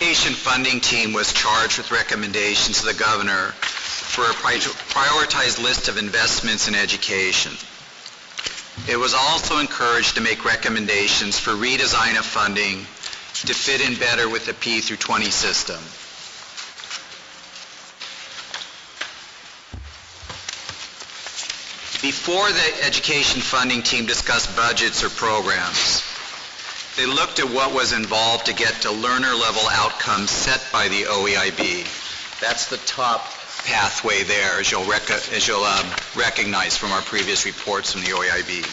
education funding team was charged with recommendations to the governor for a prioritized list of investments in education. It was also encouraged to make recommendations for redesign of funding to fit in better with the P through 20 system. Before the education funding team discussed budgets or programs, they looked at what was involved to get to learner level outcomes set by the OEIB. That's the top pathway there, as you'll recognize from our previous reports from the OEIB.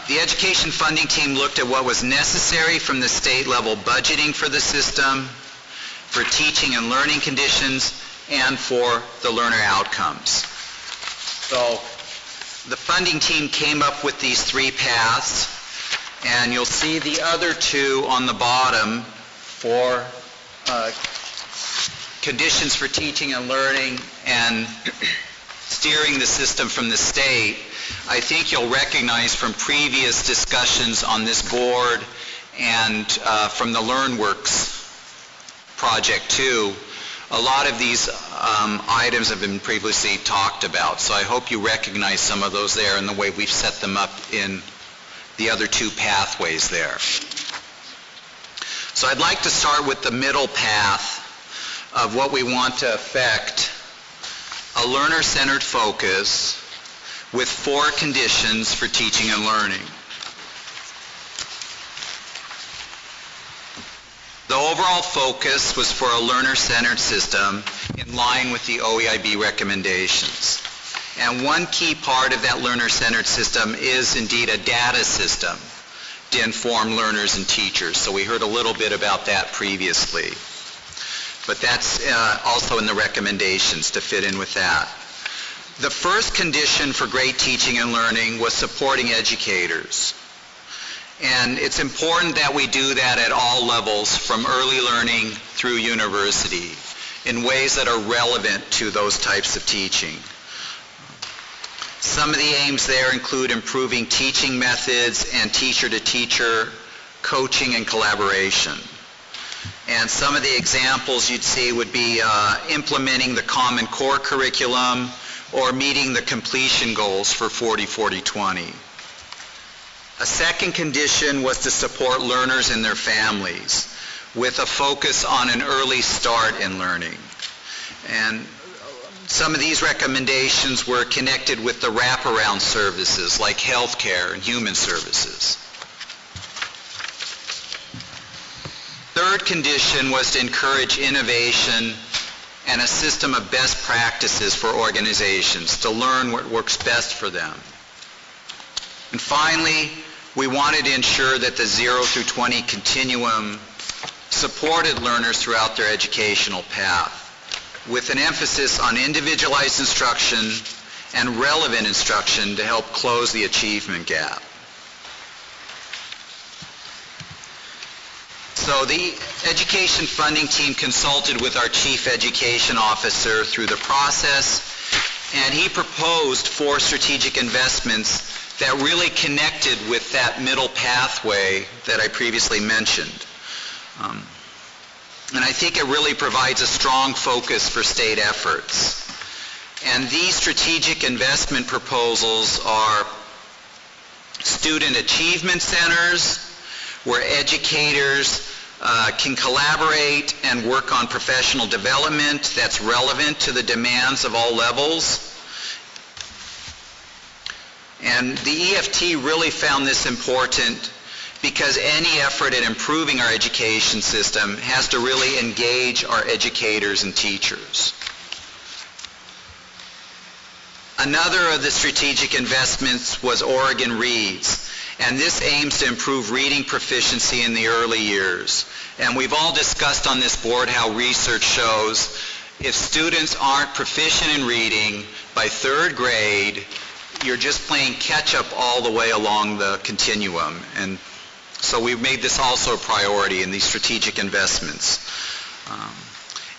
The education funding team looked at what was necessary from the state level budgeting for the system, for teaching and learning conditions, and for the learner outcomes. So the funding team came up with these three paths, and you'll see the other two on the bottom for conditions for teaching and learning and steering the system from the state. I think you'll recognize from previous discussions on this board and from the LearnWorks project too, a lot of these items have been previously talked about, so I hope you recognize some of those there and the way we've set them up in the other two pathways there. So I'd like to start with the middle path of what we want to affect: a learner-centered focus with 4 conditions for teaching and learning. The overall focus was for a learner-centered system in line with the OEIB recommendations. And one key part of that learner-centered system is indeed a data system to inform learners and teachers. So we heard a little bit about that previously. But that's also in the recommendations to fit in with that. The first condition for great teaching and learning was supporting educators. And it's important that we do that at all levels, from early learning through university, in ways that are relevant to those types of teaching. Some of the aims there include improving teaching methods and teacher-to-teacher coaching and collaboration. And some of the examples you'd see would be implementing the Common Core curriculum or meeting the completion goals for 40-40-20. A second condition was to support learners and their families with a focus on an early start in learning. And some of these recommendations were connected with the wraparound services like healthcare and human services. Third condition was to encourage innovation and a system of best practices for organizations to learn what works best for them. And finally, we wanted to ensure that the 0 through 20 continuum supported learners throughout their educational path, with an emphasis on individualized instruction and relevant instruction to help close the achievement gap. So the education funding team consulted with our chief education officer through the process, and he proposed 4 strategic investments that really connected with that middle pathway that I previously mentioned. And I think it really provides a strong focus for state efforts. And these strategic investment proposals are student achievement centers, where educators can collaborate and work on professional development that's relevant to the demands of all levels. And the EFT really found this important because any effort at improving our education system has to really engage our educators and teachers. Another of the strategic investments was Oregon Reads, and this aims to improve reading proficiency in the early years. And we've all discussed on this board how research shows if students aren't proficient in reading by 3rd grade, you're just playing catch-up all the way along the continuum. And so we've made this also a priority in these strategic investments.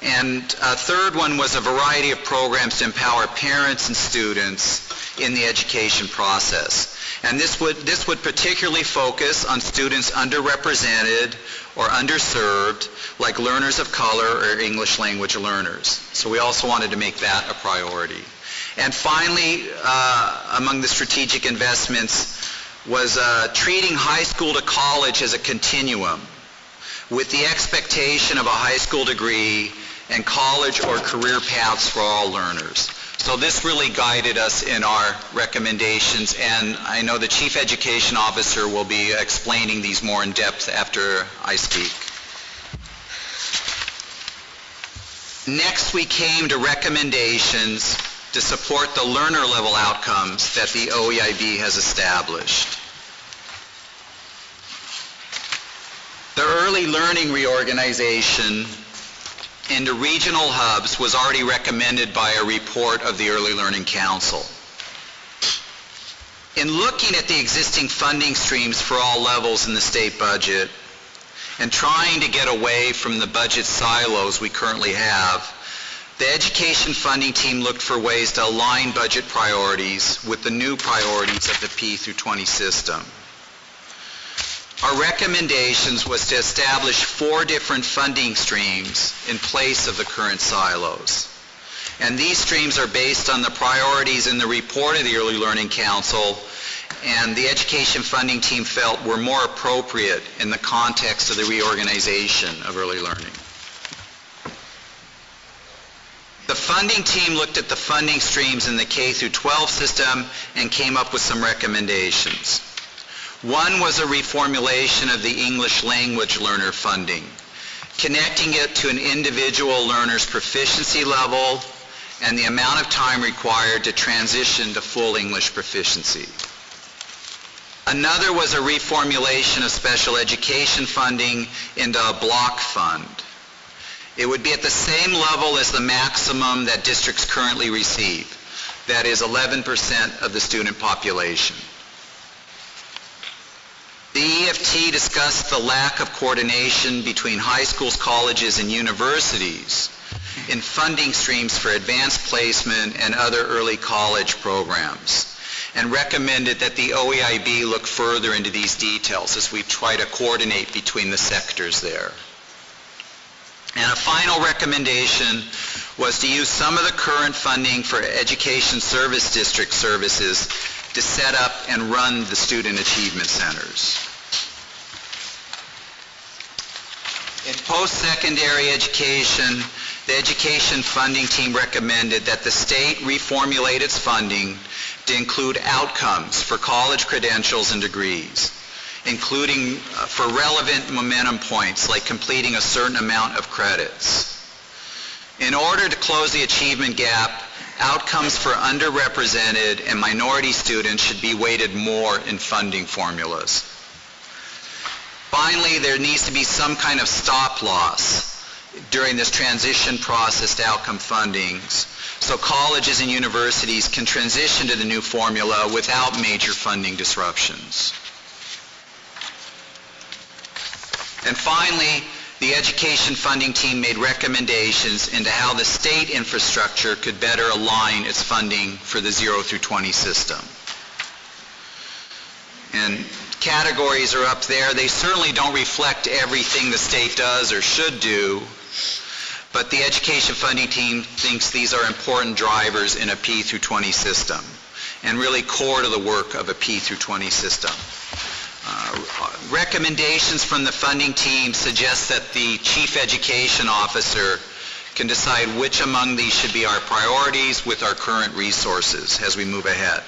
And a third one was a variety of programs to empower parents and students in the education process. And this would particularly focus on students underrepresented or underserved, like learners of color or English language learners. So we also wanted to make that a priority. And finally, among the strategic investments was treating high school to college as a continuum, with the expectation of a high school degree and college or career paths for all learners. So this really guided us in our recommendations, and I know the Chief Education Officer will be explaining these more in depth after I speak. Next, we came to recommendations to support the learner level outcomes that the OEIB has established. The early learning reorganization into regional hubs was already recommended by a report of the Early Learning Council. In looking at the existing funding streams for all levels in the state budget and trying to get away from the budget silos we currently have, the education funding team looked for ways to align budget priorities with the new priorities of the P through 20 system. Our recommendations was to establish 4 different funding streams in place of the current silos. And these streams are based on the priorities in the report of the Early Learning Council, and the education funding team felt were more appropriate in the context of the reorganization of early learning. The funding team looked at the funding streams in the K through 12 system and came up with some recommendations. One was a reformulation of the English language learner funding, connecting it to an individual learner's proficiency level and the amount of time required to transition to full English proficiency. Another was a reformulation of special education funding into a block fund. It would be at the same level as the maximum that districts currently receive, that is 11% of the student population. The EFT discussed the lack of coordination between high schools, colleges, and universities in funding streams for advanced placement and other early college programs, and recommended that the OEIB look further into these details as we try to coordinate between the sectors there. And a final recommendation was to use some of the current funding for education service district services to set up and run the student achievement centers. In post-secondary education, the education funding team recommended that the state reformulate its funding to include outcomes for college credentials and degrees, including for relevant momentum points like completing a certain amount of credits. In order to close the achievement gap, outcomes for underrepresented and minority students should be weighted more in funding formulas. Finally, there needs to be some kind of stop loss during this transition process to outcome fundings, so colleges and universities can transition to the new formula without major funding disruptions. And finally, the education funding team made recommendations into how the state infrastructure could better align its funding for the 0 through 20 system. And categories are up there. They certainly don't reflect everything the state does or should do, but the education funding team thinks these are important drivers in a P through 20 system and really core to the work of a P through 20 system. Recommendations from the funding team suggest that the Chief Education Officer can decide which among these should be our priorities with our current resources as we move ahead.